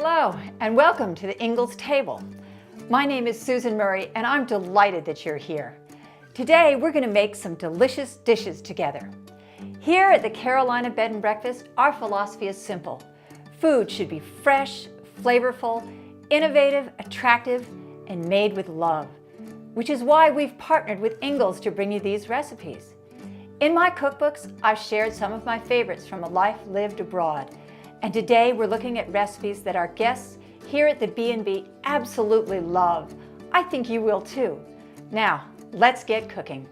Hello and welcome to the Ingles table. My name is Susan Murray and I'm delighted that you're here. Today we're going to make some delicious dishes together. Here at the Carolina Bed and Breakfast, our philosophy is simple. Food should be fresh, flavorful, innovative, attractive, and made with love, which is why we've partnered with Ingles to bring you these recipes. In my cookbooks, I've shared some of my favorites from a life lived abroad. And today we're looking at recipes that our guests here at the B&B absolutely love. I think you will too. Now, let's get cooking.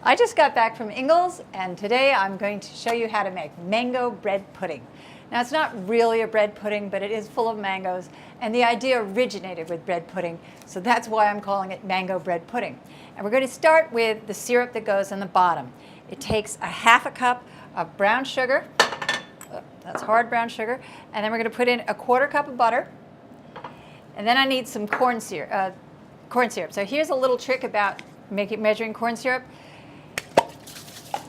I just got back from Ingles and today I'm going to show you how to make mango bread pudding. Now it's not really a bread pudding, but it is full of mangoes, and the idea originated with bread pudding, so that's why I'm calling it mango bread pudding. And we're going to start with the syrup that goes on the bottom. It takes a half a cup of brown sugar. That's hard brown sugar. And then we're going to put in a quarter cup of butter. And then I need some corn syrup. So here's a little trick about measuring corn syrup.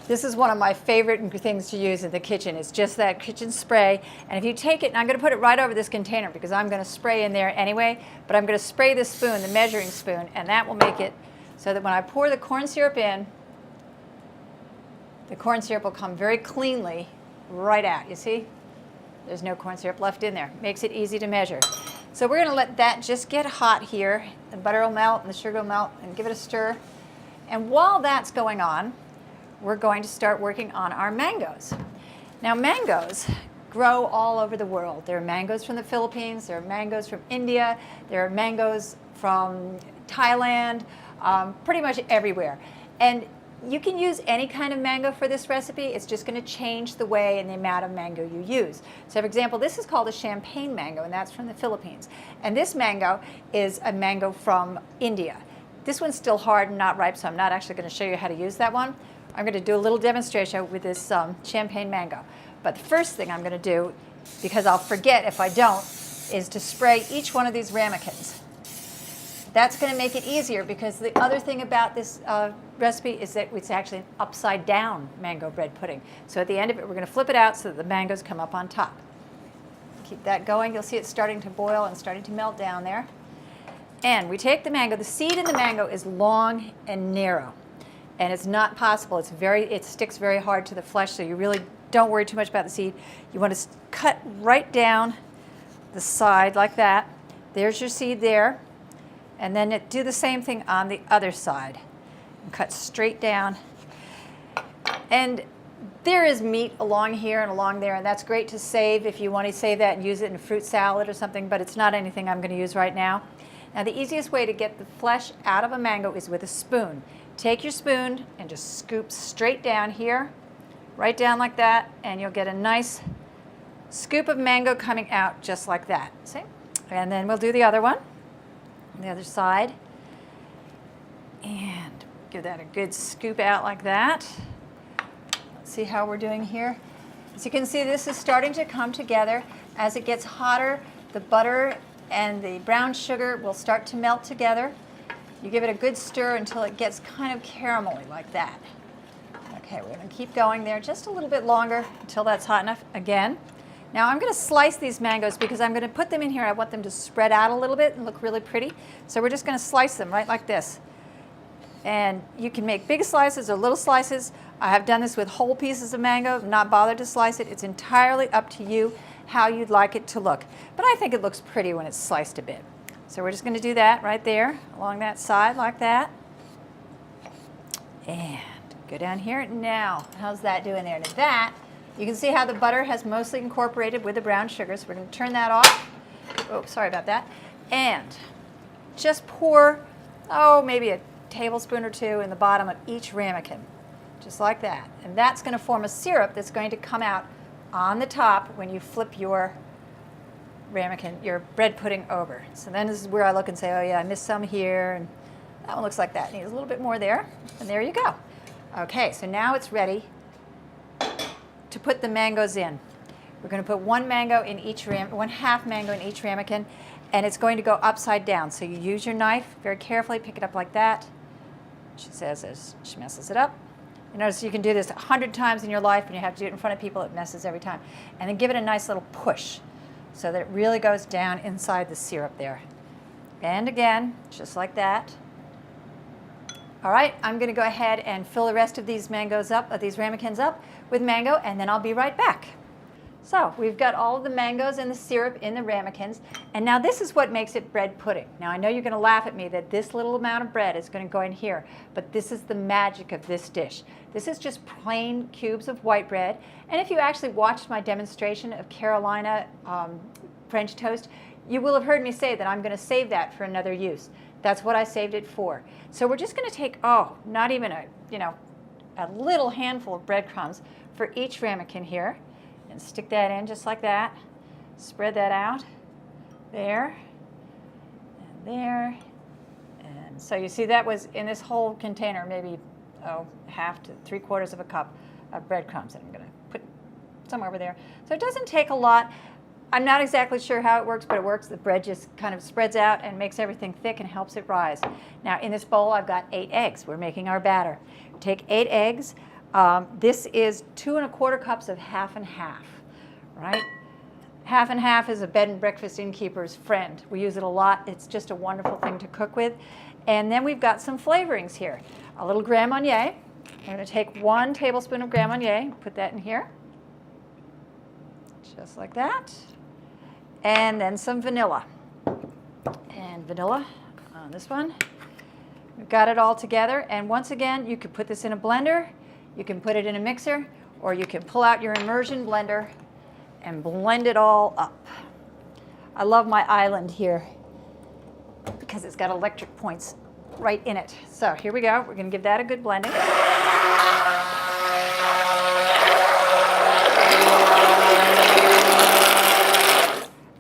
This is one of my favorite things to use in the kitchen. It's just that kitchen spray. And if you take it, and I'm going to put it right over this container because I'm going to spray in there anyway, but I'm going to spray this spoon, the measuring spoon, and that will make it so that when I pour the corn syrup in, the corn syrup will come very cleanly right out. You see? There's no corn syrup left in there. Makes it easy to measure. So we're going to let that just get hot here. The butter will melt and the sugar will melt, and give it a stir. And while that's going on, we're going to start working on our mangoes. Now mangoes grow all over the world. There are mangoes from the Philippines, there are mangoes from India, there are mangoes from Thailand, pretty much everywhere. And you can use any kind of mango for this recipe. It's just going to change the way and the amount of mango you use. So for example, this is called a champagne mango, and that's from the Philippines. And this mango is a mango from India. This one's still hard and not ripe, so I'm not actually going to show you how to use that one. I'm going to do a little demonstration with this champagne mango. But the first thing I'm going to do, because I'll forget if I don't, is to spray each one of these ramekins. That's going to make it easier because the other thing about this recipe is that it's actually an upside down mango bread pudding. So at the end of it, we're going to flip it out so that the mangoes come up on top. Keep that going. You'll see it starting to boil and starting to melt down there. And we take the mango. The seed in the mango is long and narrow. And it's not possible. It sticks very hard to the flesh, so you really don't worry too much about the seed. You want to cut right down the side like that. There's your seed there. And then do the same thing on the other side. And cut straight down. And there is meat along here and along there, and that's great to save if you want to save that and use it in a fruit salad or something, but it's not anything I'm going to use right now. Now the easiest way to get the flesh out of a mango is with a spoon. Take your spoon and just scoop straight down here, right down like that, and you'll get a nice scoop of mango coming out just like that. See? And then we'll do the other one, on the other side, and give that a good scoop out like that. Let's see how we're doing here. As you can see, this is starting to come together. As it gets hotter, the butter and the brown sugar will start to melt together. You give it a good stir until it gets kind of caramelly like that. Okay, we're going to keep going there just a little bit longer until that's hot enough again. Now I'm going to slice these mangoes because I'm going to put them in here. I want them to spread out a little bit and look really pretty. So we're just going to slice them right like this. And you can make big slices or little slices. I have done this with whole pieces of mango, not bothered to slice it. It's entirely up to you how you'd like it to look. But I think it looks pretty when it's sliced a bit. So we're just going to do that right there along that side like that. And go down here. Now, how's that doing there? Now that, you can see how the butter has mostly incorporated with the brown sugar. So we're going to turn that off. Oh, sorry about that. And just pour, maybe a tablespoon or two in the bottom of each ramekin. Just like that. And that's going to form a syrup that's going to come out on the top when you flip your ramekin, your bread pudding over. So then this is where I look and say, oh yeah, I missed some here, and that one looks like that. Needs a little bit more there, and there you go. Okay, so now it's ready to put the mangoes in. We're going to put one half mango in each ramekin, and it's going to go upside down. So you use your knife very carefully, pick it up like that. She says as she messes it up. You notice you can do this 100 times in your life, and you have to do it in front of people. It messes every time. And then give it a nice little push. so that it really goes down inside the syrup there. And again, just like that. All right, I'm going to go ahead and fill the rest of these these ramekins up with mango, and then I'll be right back. So we've got all of the mangoes and the syrup in the ramekins, and now this is what makes it bread pudding. Now I know you're going to laugh at me that this little amount of bread is going to go in here, but this is the magic of this dish. This is just plain cubes of white bread, and if you actually watched my demonstration of Carolina French toast, you will have heard me say that I'm going to save that for another use. That's what I saved it for. So we're just going to take, not even a little handful of breadcrumbs for each ramekin here, and stick that in just like that. Spread that out, there, and there. And so you see that was in this whole container, maybe half to 3/4 of a cup of breadcrumbs that I'm going to put somewhere over there. So it doesn't take a lot. I'm not exactly sure how it works, but it works. The bread just kind of spreads out and makes everything thick and helps it rise. Now in this bowl I've got 8 eggs. We're making our batter. Take 8 eggs. This is 2 1/4 cups of half and half, right? Half and half is a bed and breakfast innkeeper's friend. We use it a lot. It's just a wonderful thing to cook with. And then we've got some flavorings here. A little Grand Marnier. I'm going to take 1 tablespoon of Grand Marnier, put that in here, just like that. And then some vanilla. And vanilla on this one. We've got it all together. And once again, you could put this in a blender, you can put it in a mixer, or you can pull out your immersion blender and blend it all up. I love my island here because it's got electric points right in it. So here we go. We're going to give that a good blending.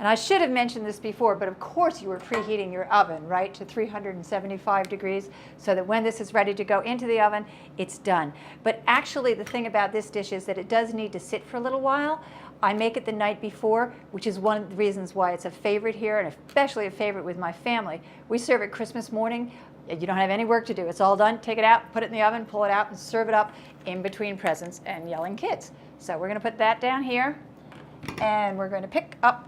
And I should have mentioned this before, but of course you were preheating your oven, right, to 375 degrees, so that when this is ready to go into the oven, it's done. But actually the thing about this dish is that it does need to sit for a little while. I make it the night before, which is one of the reasons why it's a favorite here, and especially a favorite with my family. We serve it Christmas morning. You don't have any work to do. It's all done. Take it out, put it in the oven, pull it out, and serve it up in between presents and yelling kids. So we're going to put that down here. And we're going to pick up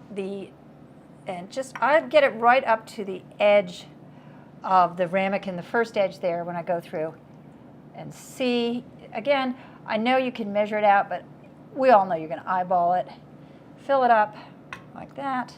I'd get it right up to the edge of the ramekin, the first edge there when I go through. And see, again, I know you can measure it out, but we all know you're going to eyeball it. Fill it up like that.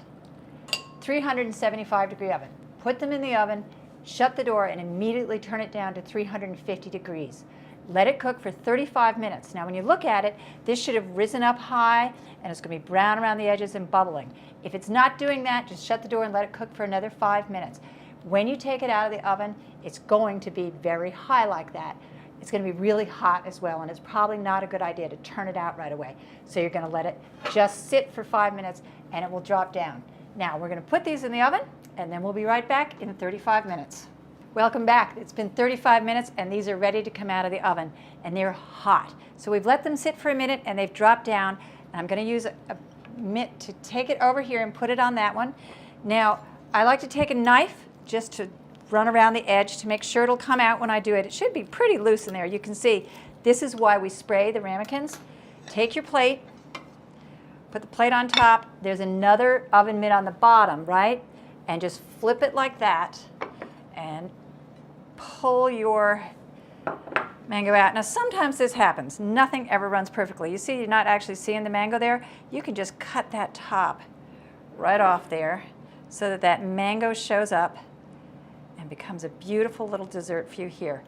375 degree oven. Put them in the oven, shut the door, and immediately turn it down to 350 degrees. Let it cook for 35 minutes. Now when you look at it, this should have risen up high and it's going to be brown around the edges and bubbling. If it's not doing that, just shut the door and let it cook for another 5 minutes. When you take it out of the oven, it's going to be very high like that. It's going to be really hot as well, and it's probably not a good idea to turn it out right away. So you're going to let it just sit for 5 minutes and it will drop down. Now we're going to put these in the oven and then we'll be right back in 35 minutes. Welcome back. It's been 35 minutes and these are ready to come out of the oven and they're hot. So we've let them sit for a minute and they've dropped down. And I'm going to use a mitt to take it over here and put it on that one. Now I like to take a knife just to run around the edge to make sure it'll come out when I do it. It should be pretty loose in there. You can see this is why we spray the ramekins. Take your plate, put the plate on top. There's another oven mitt on the bottom, right? And just flip it like that and pull your mango out. Now sometimes this happens. Nothing ever runs perfectly. You see, you're not actually seeing the mango there. You can just cut that top right off there so that that mango shows up and becomes a beautiful little dessert for you here.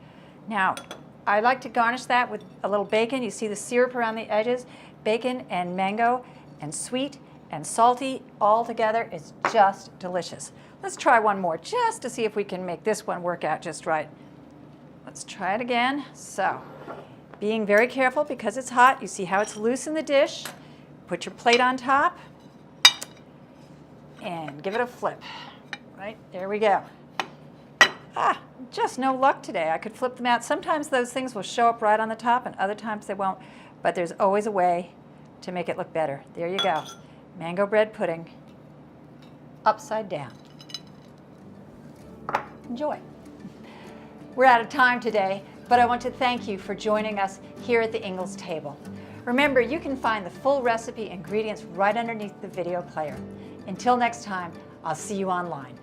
Now, I like to garnish that with a little bacon. You see the syrup around the edges. Bacon and mango and sweet and salty all together is just delicious. Let's try one more just to see if we can make this one work out just right. Let's try it again. So, being very careful because it's hot. You see how it's loose in the dish. Put your plate on top and give it a flip. Right, there we go. Just no luck today. I could flip them out. Sometimes those things will show up right on the top and other times they won't. But there's always a way to make it look better. There you go. Mango bread pudding upside down. Enjoy. We're out of time today, but I want to thank you for joining us here at the Ingles table. Remember, you can find the full recipe ingredients right underneath the video player. Until next time, I'll see you online.